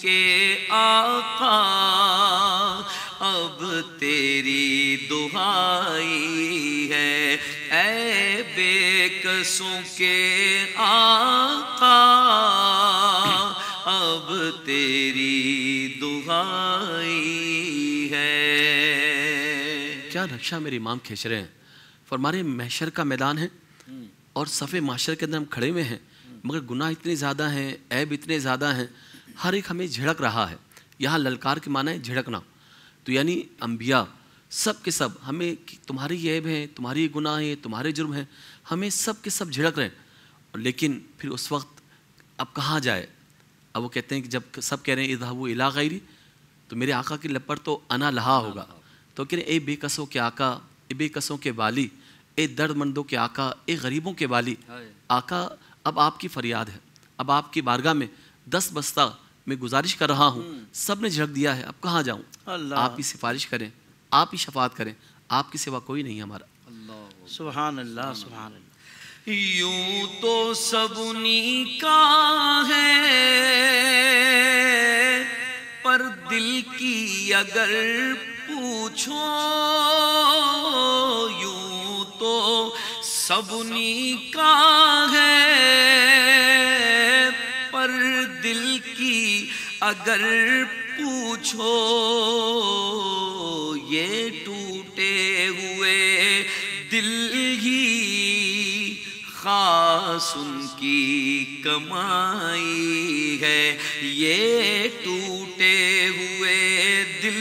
کے آقا اب تیری دہائی ہے، اے بے کسوں کے آقا اب تیری دہائی ہے۔ کیا نقشہ میرے امام کھینچ رہے ہیں، فرما رہے ہیں محشر کا میدان ہے اور صف محشر کے اندر ہم کھڑے ہوئے ہیں، مگر گناہ اتنے زیادہ ہیں، عیب اتنے زیادہ ہیں، ہر ایک ہمیں جھڑک رہا ہے۔ یہاں للکار کے معنی ہے جھڑکنا، تو یعنی انبیاء سب کے سب ہمیں تمہاری یہ عیب ہیں، تمہاری یہ گناہ ہیں، تمہارے جرم ہیں، ہمیں سب کے سب جھڑک رہے ہیں۔ لیکن پھر اس وقت اب کہاں جائے؟ اب وہ کہتے ہیں کہ جب سب کہہ رہے ہیں اذهبوا الی غیری، تو میرے آقا کی لب پر تو انا لہا ہوگا، تو کہہ رہے ہیں اے بے کسوں کے آقا، اے بے کسوں کے والی، اے درد مندوں کے آقا، اے غریبوں کے والی، آقا اب آپ کی فریاد ہے، اب آپ کی بارگاہ میں دست بستہ میں گزارش کر رہا ہوں، سب نے جھڑک دیا ہے، اب کہاں جاؤں؟ آپ ہی سفارش کریں، آپ ہی شفاعت کریں، آپ کے سوا کوئی نہیں ہمارا۔ سبحان اللہ سبحان اللہ۔ یوں تو سب انہی کا ہے، پر دل کی اگر پوچھو، یوں تو سب انہی کا ہے، پر دل کی اگر پوچھو، یہ ٹوٹے ہوئے دل ہی خاص ان کی کمائی ہے، یہ ٹوٹے ہوئے دل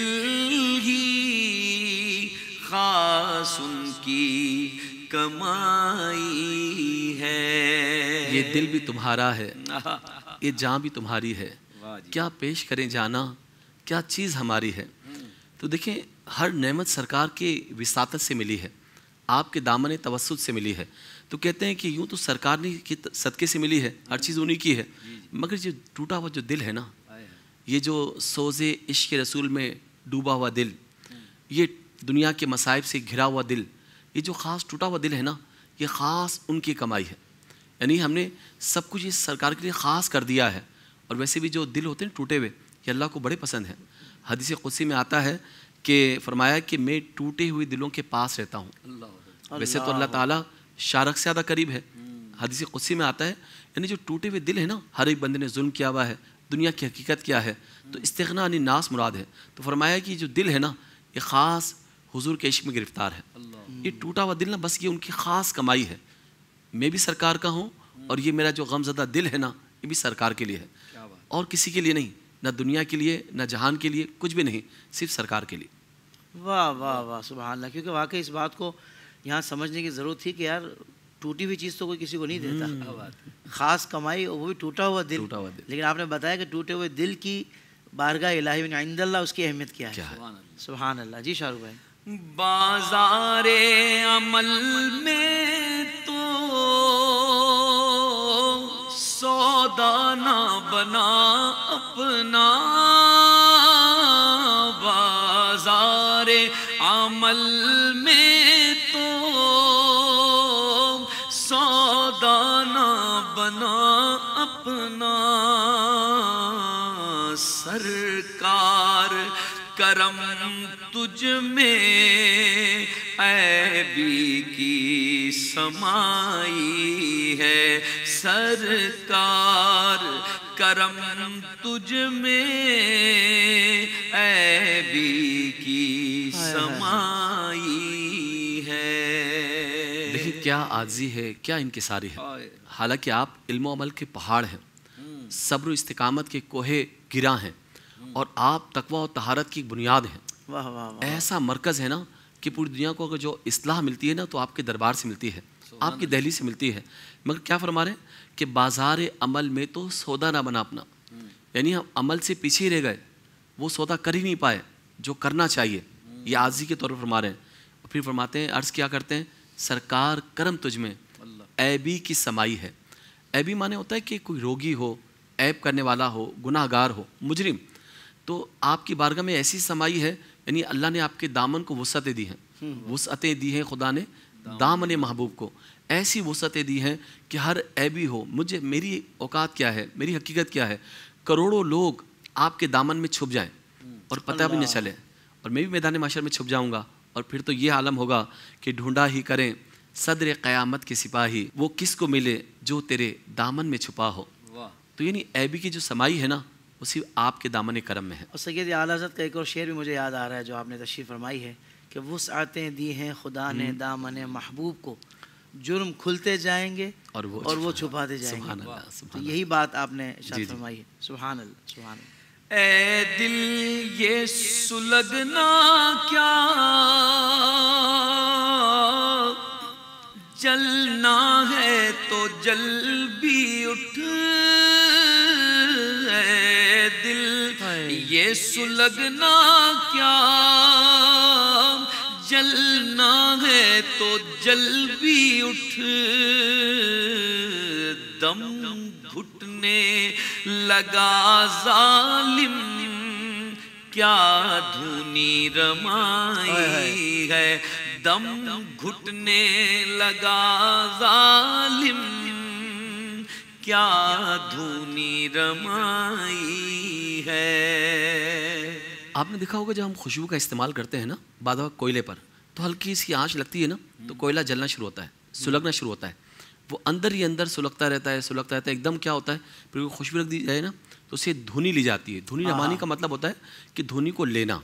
ہی خاص ان کی کمائی ہے۔ یہ دل بھی تمہارا ہے، یہ جان بھی تمہاری ہے، کیا پیش کریں جانا، کیا چیز ہماری ہے۔ تو دیکھیں ہر نعمت سرکار کے وساطت سے ملی ہے، آپ کے دامن توسط سے ملی ہے۔ تو کہتے ہیں کہ یوں تو سرکار نے کی صدقے سے ملی ہے، ہر چیز انہی کی ہے، مگر جو ٹوٹا ہوا جو دل ہے نا، یہ جو سوز عشق رسول میں ڈوبا ہوا دل، یہ دنیا کے مصائب سے گھرا ہوا دل، یہ جو خاص ٹوٹا ہوا دل ہے نا، یہ خاص ان کی کمائی ہے۔ یعنی ہم نے سب کچھ اس سرکار کے لیے خاص کر دیا ہے۔ اور ویسے بھی جو دل ہوتے ہیں ٹوٹے ہوئے، یہ اللہ کو بڑے پسند ہیں۔ حدیث قدسی میں آتا ہے کہ فرمایا کہ میں ٹوٹے ہوئے دلوں کے پاس رہتا ہوں۔ ویسے تو اللہ تعالیٰ شارک سے زیادہ قریب ہے، حدیث قدسی میں آتا ہے، یعنی جو ٹوٹے ہوئے دل ہے نا، ہر ایک بندے نے ظلم کیا ہوا ہے، دنیا کی حقیقت کیا ہے، تو استغنا عن الناس مراد ہے۔ تو فرمایا کہ جو دل ہے نا، یہ خاص حضور کے عشق میں گرفتار ہے۔ یہ ٹوٹا ہوا دل نا، بس یہ ان کی خاص کمائی ہے۔ میں بھی سرکار کا ہوں، اور یہ میرا جو غم زدہ دل ہے نا، یہ بھی سرکار کے لیے ہے، اور کسی کے لیے نہیں، نہ دنیا کے لیے، نہ جہان کے لیے، کچھ بھی نہیں، صرف سرکار کے لیے۔ واہ واہ واہ سبحان اللہ۔ کیونکہ واقعی اس بات کو یہاں سمجھنے کی ضرورت تھی کہ یار ٹوٹی ہوئی چیز تو کوئی کسی کو نہیں دیتا، خاص کمائی وہ بھی ٹوٹا ہوا دل۔ لیکن آپ نے بتایا کہ ٹوٹے ہوئے دل کی بارگاہ الہی میں عند اللہ اس کی اہمیت کیا ہے۔ سبحان اللہ۔ جی شاہ رخ بھائی۔ بازار عمل میں تو سودا نہ بنا اپنا، بازار عمل میں تو سودا نہ بنا اپنا، سرکار کرم تجھ میں عیبی کی سمائی ہے، سرکار کرم تجھ میں عیبی کی سمائی ہے۔ دیکھیں کیا عاجزی ہے، کیا انکساری ہے۔ حالانکہ آپ علم و عمل کے پہاڑ ہیں، صبر و استقامت کے کوہ گراں ہیں، اور آپ تقوی و طہارت کی بنیاد ہیں۔ واہ واہ واہ۔ ایسا مرکز ہے نا کہ پوری دنیا کو اگر جو اصلاح ملتی ہے نا، تو آپ کے دربار سے ملتی ہے، آپ کی دہلی سے ملتی ہے۔ مگر کیا فرما رہے ہیں کہ بازار عمل میں تو سودا نہ بنا اپنا، یعنی ہم عمل سے پیچھے رہ گئے، وہ سودا کر ہی نہیں پائے جو کرنا چاہیے۔ یہ عاجزی کے طور پر فرما رہے ہیں۔ اور پھر فرماتے ہیں، عرض کیا کرتے ہیں، سرکار کرم تجھ میں عیبی کی سمائی ہے۔ عیبی معنی ہوتا ہے کہ کوئی روگی ہو، عیب کرنے والا ہو، گناہ گار ہو، مجرم، تو آپ کی بارگاہ میں ایسی سمائی ہے، یعنی اللہ نے آپ کے دامن کو وسعتیں دی ہیں، وسعتیں دی ہیں خدا نے دامن محبوب کو، ایسی وسعتیں دی ہیں کہ ہر عیبی ہو، مجھے میری اوقات کیا ہے، میری حقیقت کیا ہے، کروڑوں لوگ آپ کے دامن میں چھپ جائیں اور پتہ بھی نہ چلے، اور میں بھی میدان محشر میں چھپ جاؤں گا، اور پھر تو یہ عالم ہوگا کہ ڈھونڈا ہی کریں صدر قیامت کے سپاہی، وہ کس کو ملے جو تیرے دامن میں چھپا ہو۔ تو یعنی عیبی کی جو سمائی ہے نا، وہ صرف آپ کے دامن کرم میں ہے۔ اور سید اعلیٰ حضرت کا ایک اور شعر بھی مجھے یاد آ رہا ہے جو آپ نے تشریف فرمائی ہے کہ وسعتیں دی ہیں خدا نے دامن محبوب کو، جرم کھلتے جائیں گے اور وہ چھپاتے جائیں گے۔ سبحان اللہ، تو سبحان یہی بات آپ نے ارشاد فرمائی ہے۔ سبحان اللہ، سبحان اللہ۔ اے دل یہ سلگنا کیا، جلنا ہے تو جل بھی اٹھ، اے دل یہ سلگنا کیا، جلنا ہے تو جل بھی اٹھ، دم گھٹنے لگا ظالم کیا دھونی رمائی ہے، دم گھٹنے لگا ظالم کیا دھونی رمائی ہے۔ آپ نے دیکھا ہوگا جب ہم خوشبو کا استعمال کرتے ہیں نا بعد وقت کوئلے پر، تو ہلکی سی آنچ لگتی ہے نا تو کوئلہ جلنا شروع ہوتا ہے، سلگنا شروع ہوتا ہے، وہ اندر ہی اندر سلگتا رہتا ہے، سلگتا رہتا ہے، ایک دم کیا ہوتا ہے پھر وہ خوشبو رکھ دی جائے نا تو اسے دھونی لی جاتی ہے۔ دھونی رمانی کا مطلب ہوتا ہے کہ دھونی کو لینا۔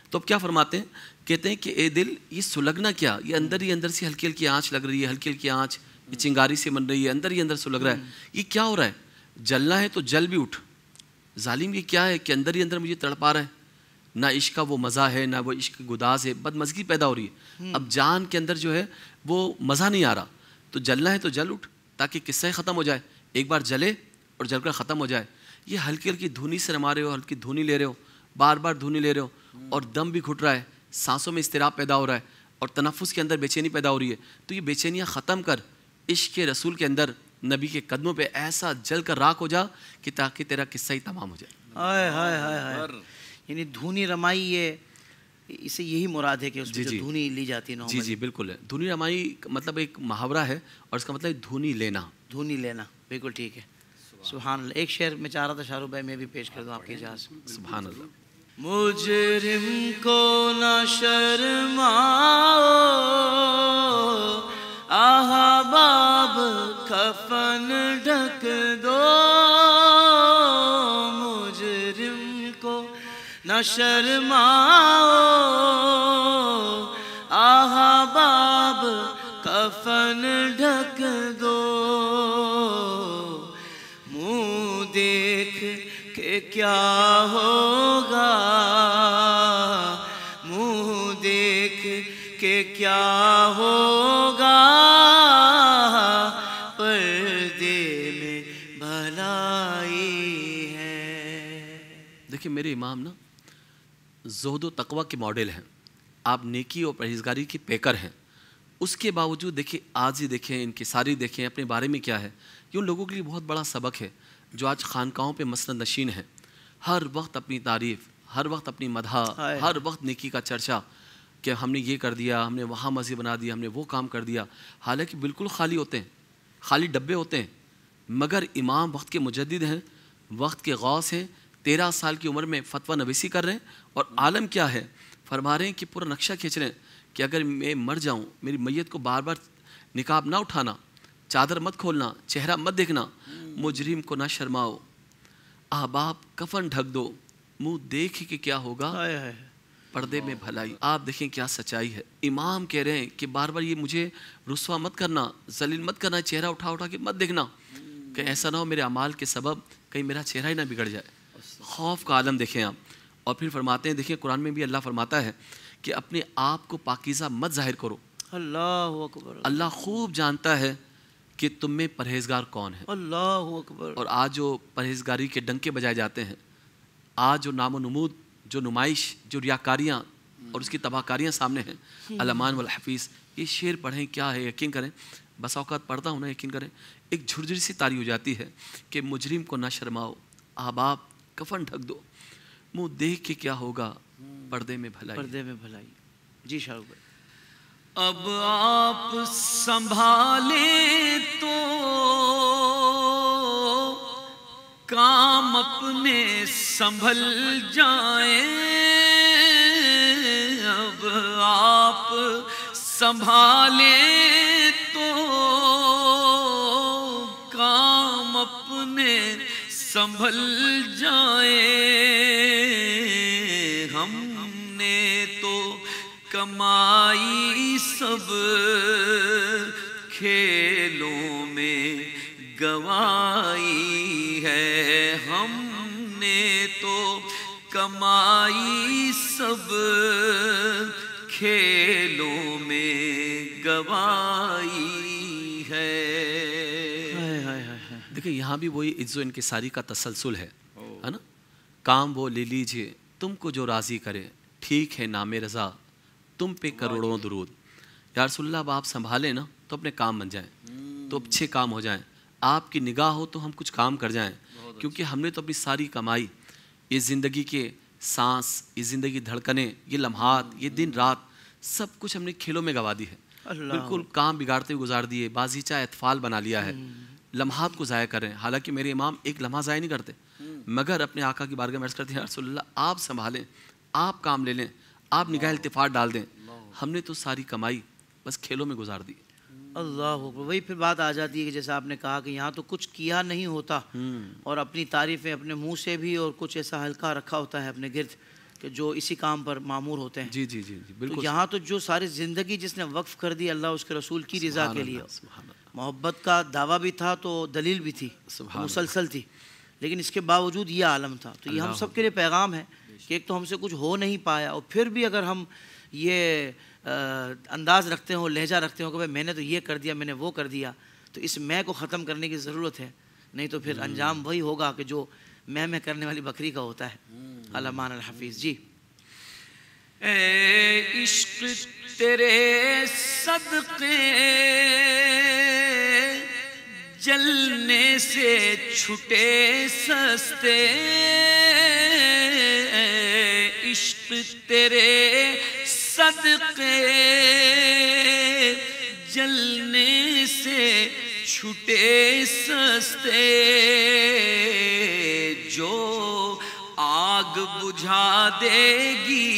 تو اب کیا فرماتے ہیں، کہتے ہیں کہ اے دل یہ سلگنا کیا، یہ اندر ہی اندر سے ہلکی ہلکی آنچ لگ رہی ہے، ہلکی ہلکی آنچ یہ چنگاری سے بن رہی ہے، اندر ہی اندر سلگ رہا ہے، یہ کیا ہو رہا ہے؟ جلنا ہے تو جل بھی اٹھ۔ ظالم یہ کیا ہے کہ اندر ہی اندر مجھے تڑپا رہا ہے، نہ عشق کا وہ مزہ ہے، نہ وہ عشق گداز ہے، بدمزگی پیدا ہو رہی ہے، اب جان کے اندر جو ہے وہ مزہ نہیں آ رہا، تو جلنا ہے تو جل اٹھ تاکہ قصہ ختم ہو جائے، ایک بار جلے اور جل کر ختم ہو جائے۔ یہ ہلکی ہلکی دھونی سے رما رہے ہو، ہلکی دھونی لے رہے ہو، بار بار دھونی لے رہے ہو، اور دم بھی گھٹ رہا ہے، سانسوں میں اضطراب پیدا ہو رہا ہے، اور تنفس کے اندر بے چینی پیدا ہو رہی ہے، تو یہ بے چینیاں ختم کر عشق کے رسول کے اندر نبی کے قدموں پہ ایسا جل کر راکھ ہو جا کہ تاکہ تیرا قصہ ہی تمام ہو جائے۔ ہائے ہائے ہائے ہائے، یعنی دھونی رمائی، یہ اسے یہی مراد ہے کہ اس میں جو دھونی لی جاتی ہے۔ جی جی بالکل ہے، دھونی رمائی مطلب ایک محاورہ ہے اور اس کا مطلب ہے دھونی لینا۔ دھونی لینا، بالکل ٹھیک ہے۔ سبحان اللہ۔ ایک شعر میں چاہ رہا تھا شاہ رخ بھائی میں بھی پیش کر دوں آپ کی اجازت۔ سبحان اللہ۔ مجرم کو نہ شرماؤ، احباب کفن ڈھک دو، مجرم کو نہ شرماؤ، احباب کفن ڈھک دو، منہ دیکھ کہ کیا ہوگا، منہ دیکھ کہ کیا ہوگا، پردے میں بھلائی ہے۔ دیکھیں میرے امام نا زہد و تقوی کے ماڈل ہیں، آپ نیکی اور پرہیزگاری کی پیکر ہیں، اس کے باوجود دیکھیں آج ہی دیکھیں، ان کی ساری دیکھیں اپنے بارے میں کیا ہے، یہ ان لوگوں کے لیے بہت بڑا سبق ہے جو آج خانقاہوں پہ مسند نشین ہیں، ہر وقت اپنی تعریف، ہر وقت اپنی مدح، ہر وقت نیکی کا چرچا کہ ہم نے یہ کر دیا، ہم نے وہاں مسجد بنا دیا، ہم نے وہ کام کر دیا، حالانکہ بالکل خالی ہوتے ہیں، خالی ڈبے ہوتے ہیں، مگر امام وقت کے مجدد ہیں، وقت کے غوث ہیں، 13 سال کی عمر میں فتویٰ نویسی کر رہے ہیں، اور عالم کیا ہے، فرما رہے ہیں کہ پورا نقشہ کھینچ رہے ہیں کہ اگر میں مر جاؤں، میری میت کو بار بار نقاب نہ اٹھانا، چادر مت کھولنا، چہرہ مت دیکھنا، مجرم کو نہ شرماؤ، احباب کفن ڈھک دو، منہ دیکھ کہ کیا ہوگا، پردے میں بھلائی۔ آپ دیکھیں کیا سچائی ہے، امام کہہ رہے ہیں کہ بار بار یہ مجھے رسوا مت کرنا، ذلیل مت کرنا، چہرہ اٹھا اٹھا کے مت دیکھنا، کہ ایسا نہ ہو میرے اعمال کے سبب کہیں میرا چہرہ ہی نہ بگڑ جائے۔ خوف کا عالم دیکھیں آپ، اور پھر فرماتے ہیں، دیکھیں قرآن میں بھی اللہ فرماتا ہے کہ اپنے آپ کو پاکیزہ مت ظاہر کرو، اللہ اکبر، اللہ خوب جانتا ہے کہ تم میں پرہیزگار کون ہے۔ اللہ اکبر۔ اور آج جو پرہیزگاری کے ڈنکے بجائے جاتے ہیں، آج جو نام و نمود، جو نمائش، جو ریاکاریاں اور اس کی تباہ کاریاں سامنے ہیں، الامان والحفیظ، یہ شعر پڑھیں کیا ہے، یقین کریں، بس اوقات پڑھتا ہوں نا، یقین کریں ایک جھرجھری سی تاری ہو جاتی ہے کہ مجرم کو نہ شرماؤ، احباب کفن ڈھک دو، منہ دیکھ کے کیا ہوگا، پردے میں بھلائی، پردے میں بھلائی۔ جی شاہ رخ بھائی۔ اب آپ سنبھالیں تو کام اپنے سنبھل جائیں، اب آپ سنبھالیں تو کام اپنے سنبھل جائیں، ہم نے تو کمائی سب کھیلوں میں گوائی ہے، ہم نے تو کمائی سب کھیلوں میں گوائی ہے۔ دیکھیں یہاں بھی وہی عز و انکساری کا تسلسل ہے نا، کام وہ لے لیجئے تم کو جو راضی کرے، ٹھیک ہے نام رضا تم پہ کروڑوں درود۔ یا رسول اللہ اب آپ سنبھالیں نا تو اپنے کام بن جائیں، تو اچھے کام ہو جائیں، آپ کی نگاہ ہو تو ہم کچھ کام کر جائیں، کیونکہ ہم نے تو اپنی ساری کمائی، یہ زندگی کے سانس، یہ زندگی دھڑکنیں، یہ لمحات، یہ دن رات، سب کچھ ہم نے کھیلوں میں گوا دی ہے، بالکل کام بگاڑتے ہوئے گزار دیے، بازیچہ اطفال بنا لیا ہے، لمحات کو ضائع کر رہے ہیں۔ حالانکہ میرے امام ایک لمحہ ضائع نہیں کرتے، مگر اپنے آقا کی بارگاہ میں عرض کرتے ہیں یا رسول اللہ آپ سنبھالیں، آپ کام لے لیں، آپ نگاہ التفات ڈال دیں، ہم نے تو ساری کمائی بس کھیلوں میں گزار دی۔ اللہ اکبر، وہی پھر بات آ جاتی ہے کہ جیسا آپ نے کہا کہ یہاں تو کچھ کیا نہیں ہوتا، اور اپنی تعریفیں اپنے منہ سے بھی، اور کچھ ایسا ہلکا رکھا ہوتا ہے اپنے گرد کہ جو اسی کام پر معمور ہوتے ہیں۔ جی جی جی تو بالکل۔ یہاں تو جو ساری زندگی جس نے وقف کر دی اللہ اس کے رسول کی رضا کے لیے، محبت کا دعویٰ بھی تھا تو دلیل بھی تھی، مسلسل تھی، لیکن اس کے باوجود یہ عالم تھا۔ تو یہ ہم سب کے لیے پیغام ہے کہ ایک تو ہم سے کچھ ہو نہیں پایا، اور پھر بھی اگر ہم یہ انداز رکھتے ہوں، لہجہ رکھتے ہوں کہ بھائی میں نے تو یہ کر دیا، میں نے وہ کر دیا، تو اس میں کو ختم کرنے کی ضرورت ہے، نہیں تو پھر انجام وہی ہوگا کہ جو میں کرنے والی بکری کا ہوتا ہے۔ علمان الحفیظ جی۔ اے عشق تیرے صدقے جلنے سے چھٹے سستے، اے عشق تیرے صدقے جلنے سے چھٹے سستے، جو آگ بجھا دے گی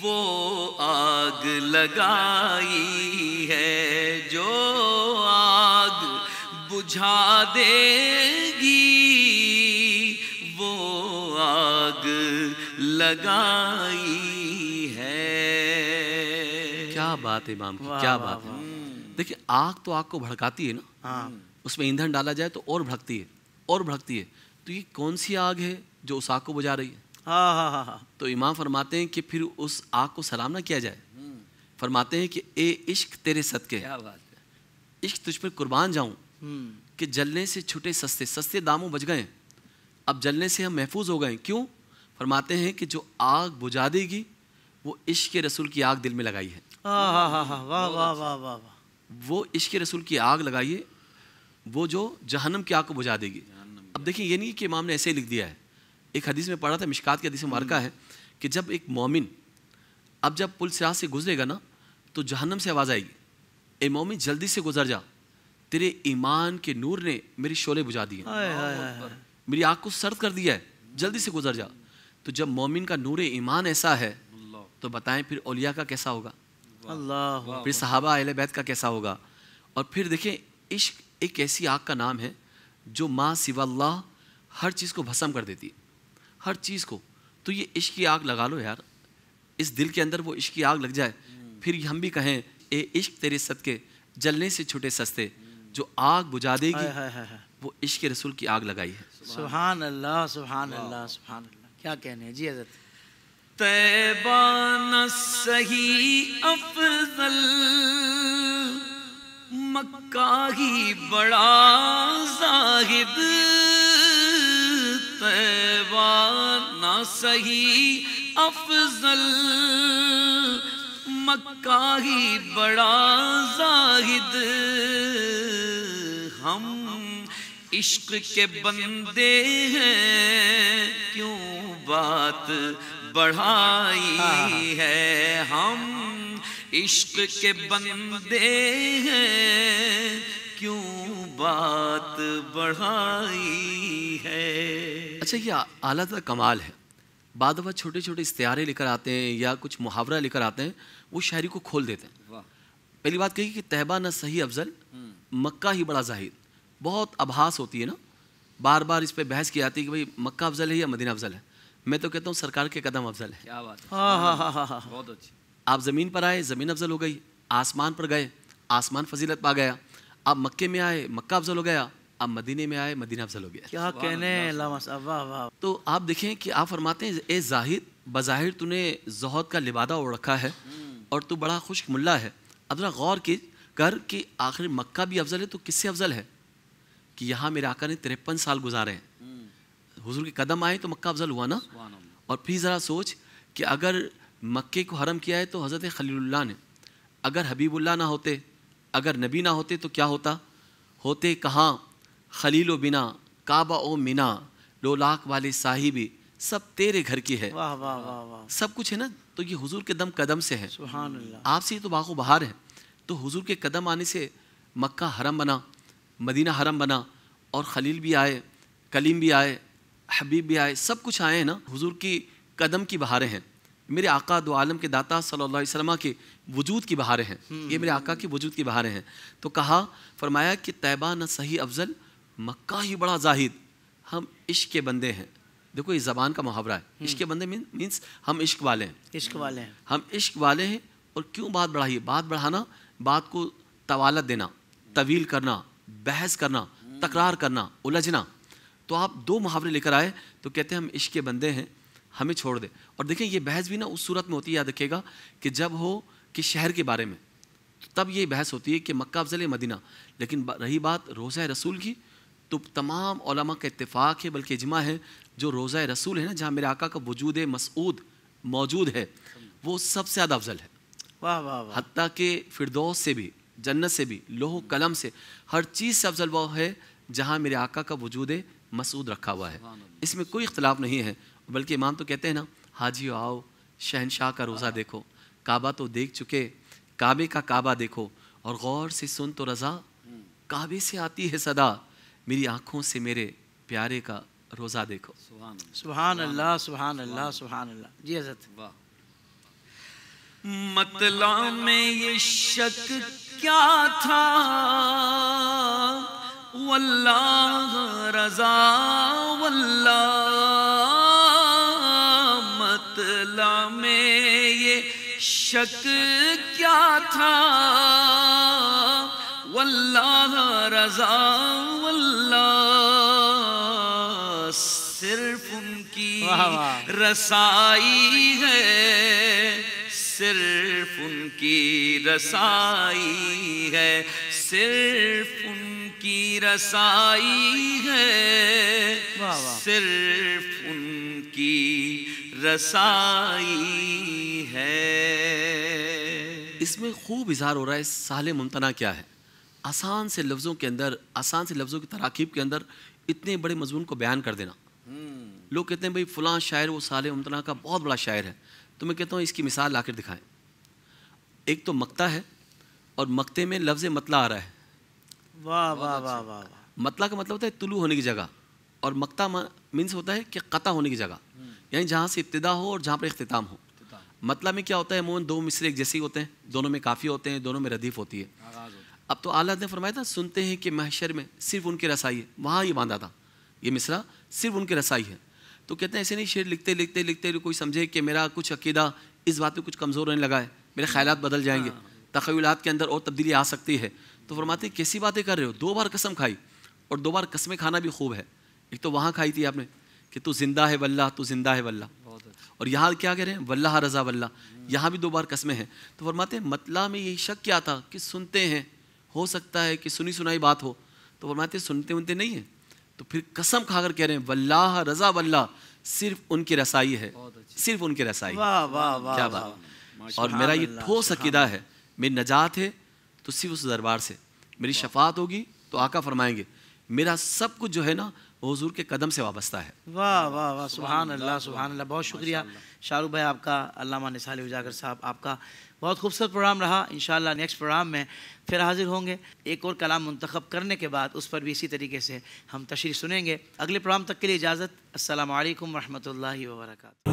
وہ آگ لگائی ہے، جو آگ بجھا دے گی وہ آگ لگائی ہے۔ کیا بات ہے امام کی، کیا بات ہے۔ دیکھیں آگ تو آگ کو بھڑکاتی ہے نا، اس میں ایندھن ڈالا جائے تو اور بھڑکتی ہے اور بھڑکتی ہے، تو یہ کون سی آگ ہے جو اس آگ کو بجھا رہی ہے؟ تو امام فرماتے ہیں کہ پھر اس آگ کو سلام نہ کیا جائے، فرماتے ہیں کہ اے عشق تیرے صدقے، عشق تجھ پر قربان جاؤں کہ جلنے سے چھٹے سستے، سستے داموں بچ گئے، اب جلنے سے ہم محفوظ ہو گئے۔ کیوں؟ فرماتے ہیں کہ جو آگ بجھا دے گی وہ عشق رسول کی آگ دل میں لگائی ہے، وہ عشق رسول کی آگ لگائیے، وہ جو جہنم کی آگ کو بجھا دے گی۔ اب دیکھیں یہ نہیں کہ امام نے ایسے ہی لکھ دیا ہے، ایک حدیث میں پڑھا تھا، مشکات کی حدیث مبارکہ ہے کہ جب ایک مومن اب جب پل صراط سے گزرے گا نا تو جہنم سے آواز آئے گی، اے مومن جلدی سے گزر جا، تیرے ایمان کے نور نے میری شعلے بجھا دیے، میری آنکھ کو سرد کر دیا ہے، جلدی سے گزر جا۔ تو جب مومن کا نور ایمان ایسا ہے تو بتائیں پھر اولیاء کا کیسا ہوگا، پھر صحابہ اہل بیت کا کیسا ہوگا۔ اور پھر دیکھیں عشق ایک ایسی آگ کا نام ہے جو ما سوا اللہ ہر چیز کو بھسم کر دیتی ہے، ہر چیز کو۔ تو یہ عشق کی آگ لگا لو یار، اس دل کے اندر وہ عشق کی آگ لگ جائے، پھر ہم بھی کہیں اے عشق تیرے صدقے جلنے سے چھٹے سستے، جو آگ بجھا دے گی وہ عشق رسول کی آگ لگائی ہے۔ سبحان اللہ سبحان اللہ سبحان اللہ، کیا کہنے ہیں جی حضرت۔ طیبہ نہ صحیح افضل، مکہ ہی بڑا زاہد، طیبہ نہ صحیح افضل، مکہ ہی بڑا زاہد، ہم عشق کے بندے ہیں کیوں بات بڑھائی ہے، ہم عشق کے بندے ہیں کیوں بات بڑھائی ہے. اچھا یہ اعلیٰ تر کمال ہے. بعد دفعہ چھوٹے چھوٹے استعارے لے کر آتے ہیں یا کچھ محاورہ لے کر آتے ہیں, وہ شاعری کو کھول دیتے ہیں. پہلی بات کہی کہ طیبہ نہ صحیح افضل, مکہ ہی بڑا زاہد. بہت ابحاث ہوتی ہے نا, بار بار اس پہ بحث کی جاتی ہے کہ بھئی مکہ افضل ہے یا مدینہ افضل ہے. میں تو کہتا ہوں سرکار کے قدم افضل ہے. کیا بات ہے, بہت اچھی. آپ زمین پر آئے, زمین افضل ہو گئی. آسمان پر گئے, آسمان فضیلت پا گیا. آپ مکے میں آئے, مکہ افضل ہو گیا. آپ مدینے میں آئے, مدینہ افضل ہو گیا. کیا کہنے علامہ صاحب, واہ واہ. تو آپ دیکھیں کہ آپ فرماتے ہیں اے زاہد, بظاہر تو نے زہد کا لبادہ اوڑھ رکھا ہے اور تو بڑا خشک ملا ہے. اب ذرا غور کر کہ آخر مکہ بھی افضل ہے تو کس سے افضل ہے؟ کہ یہاں میرے آقا نے 53 سال گزارے ہیں. حضور کے قدم آئے تو مکہ افضل ہوا نا. اور پھر ذرا سوچ کہ اگر مکے کو حرم کیا ہے تو حضرت خلیل اللہ نے, اگر حبیب اللہ نہ ہوتے, اگر نبی نہ ہوتے تو کیا ہوتا؟ ہوتے کہاں خلیل و بنا, کعبہ او منا, لولاک والے صاحبی, سب تیرے گھر کی ہے. واہ واہ واہ واہ, سب کچھ ہے نا. تو یہ حضور کے دم قدم سے ہے. سبحان اللہ. آپ سے تو باغ و بہار ہے. تو حضور کے قدم آنے سے مکہ حرم بنا, مدینہ حرم بنا, اور خلیل بھی آئے, کلیم بھی آئے, حبیب بھی آئے, سب کچھ آئے ہیں نا. حضور کی قدم کی بہاریں ہیں. میرے آقا دو عالم کے داتا صلی اللہ علیہ وسلم کے وجود کی بہاریں ہیں. یہ میرے آقا کی وجود کی بہاریں ہیں. تو کہا, فرمایا کہ طیبہ نہ صحیح افضل, مکہ ہی بڑا زاہد. ہم عشق کے بندے ہیں. دیکھو یہ زبان کا محاورہ ہے. عشق کے بندے مینس ہم عشق والے ہیں. عشق والے ہیں, ہم عشق والے ہیں. اور کیوں بات بڑھائی؟ بات بڑھانا, بات کو طوالت دینا, طویل کرنا, بحث کرنا, تکرار کرنا, الجھنا. تو آپ دو محاورے لے کر آئے تو کہتے ہیں ہم عشق کے بندے ہیں, ہمیں چھوڑ دے. اور دیکھیں یہ بحث بھی نا اس صورت میں ہوتی ہے, یاد رکھیے گا, کہ جب ہو کہ شہر کے بارے میں, تب یہ بحث ہوتی ہے کہ مکہ افضل ہے مدینہ. لیکن رہی بات روضہ رسول کی, تو تمام علماء کا اتفاق ہے, بلکہ اجماع ہے, جو روضہ رسول ہے نا, جہاں میرے آقا کا وجود مسعود موجود ہے, وہ سب سے زیادہ افضل ہے. واہ واہ واہ. حتیٰ کہ فردوس سے بھی, جنت سے بھی, لوح قلم سے, ہر چیز سے افضل وہ ہے جہاں میرے آقا کا وجود مسعود رکھا ہوا ہے. اس میں کوئی اختلاف نہیں ہے. بلکہ امام تو کہتے ہیں نا, حاجیو آؤ شہنشاہ کا روزہ دیکھو, کعبہ تو دیکھ چکے, کعبے کا کعبہ دیکھو, اور غور سے سن تو رضا, کعبے سے آتی ہے صدا, میری آنکھوں سے میرے پیارے کا روزہ دیکھو. سبحان اللہ, سبحان اللہ, سبحان اللہ. جی حضرت. مطلع میں یہ شک کیا تھا, واللہ رضا واللہ. مطلع میں یہ شک کیا تھا, واللہ رضا واللہ. صرف ان کی رسائی ہے, صرف ان کی رسائی ہے, صرف ان کی رسائی ہے, صرف ان کی رسائی ہے. اس میں خوب اظہار ہو رہا ہے سہل ممتنع کیا ہے. آسان سے لفظوں کے اندر, آسان سے لفظوں کی تراکیب کے اندر اتنے بڑے مضمون کو بیان کر دینا. لوگ کہتے ہیں بھئی فلاں شاعر وہ سہل ممتنع کا بہت بڑا شاعر ہے. تو میں کہتا ہوں اس کی مثال لا کر دکھائیں. ایک تو مقطع ہے, اور مقطع میں لفظ مطلع آ رہا ہے. واہ واہ واہ واہ. مطلع کا مطلب ہوتا ہے طلوع ہونے کی جگہ, اور مقطع مینس ہوتا ہے کہ قطع ہونے کی جگہ, یعنی جہاں سے ابتدا ہو اور جہاں پر اختتام ہو. مطلع میں کیا ہوتا ہے, عموماً دو مصرے ایک جیسے ہی ہوتے ہیں, دونوں میں کافی ہوتے ہیں, دونوں میں ردیف ہوتی ہے. اب تو اعلیٰ نے فرمایا تھا, سنتے ہیں کہ محشر میں صرف ان کی رسائی ہے. وہاں یہ باندھا تھا یہ مصرع, صرف ان کی رسائی ہے. تو کہتے ہیں ایسے نہیں شعر لکھتے لکھتے لکھتے کوئی سمجھے کہ میرا کچھ عقیدہ اس بات پہ کچھ کمزور ہونے لگا ہے, میرے خیالات بدل جائیں گے, تخیلات کے اندر اور تبدیلی آ سکتی ہے. تو فرماتے ہیں کیسی باتیں کر رہے ہو, 2 بار قسم کھائی, اور 2 بار قسمیں کھانا بھی خوب ہے. ایک تو وہاں کھائی تھی آپ نے کہ تو زندہ ہے واللہ, تو زندہ ہے واللہ, اور یہاں کیا کہہ رہے ہیں, واللہ رضا واللہ, یہاں بھی 2 بار قسمیں ہیں. تو فرماتے ہیں مطلع میں یہی شک کیا تھا کہ سنتے ہیں, ہو سکتا ہے کہ سنی سنائی بات ہو. تو فرماتے ہیں سنتے ونتے نہیں ہیں, تو پھر قسم کھا کر کہہ رہے ہیں واللہ رضا واللہ, صرف ان کی رسائی ہے, صرف ان کی رسائی. واہ واہ واہ. کیا بات. اور میرا یہ ٹھوس عقیدہ ہے, میری نجات ہے تو صرف اس دربار سے, میری شفاعت ہوگی تو آقا فرمائیں گے, میرا سب کچھ جو ہے نا وہ حضور کے قدم سے وابستہ ہے۔ واہ واہ واہ، سبحان اللہ سبحان اللہ، بہت شکریہ شاہ رخ بھائی آپ کا، علامہ نثار علی اجاگر صاحب آپ کا، بہت خوبصورت پروگرام رہا۔ انشاءاللہ نیکسٹ پروگرام میں پھر حاضر ہوں گے، ایک اور کلام منتخب کرنے کے بعد اس پر بھی اسی طریقے سے ہم تشریح سنیں گے۔ اگلے پروگرام تک کے لیے اجازت، السلام علیکم ورحمۃ اللہ وبرکاتہ۔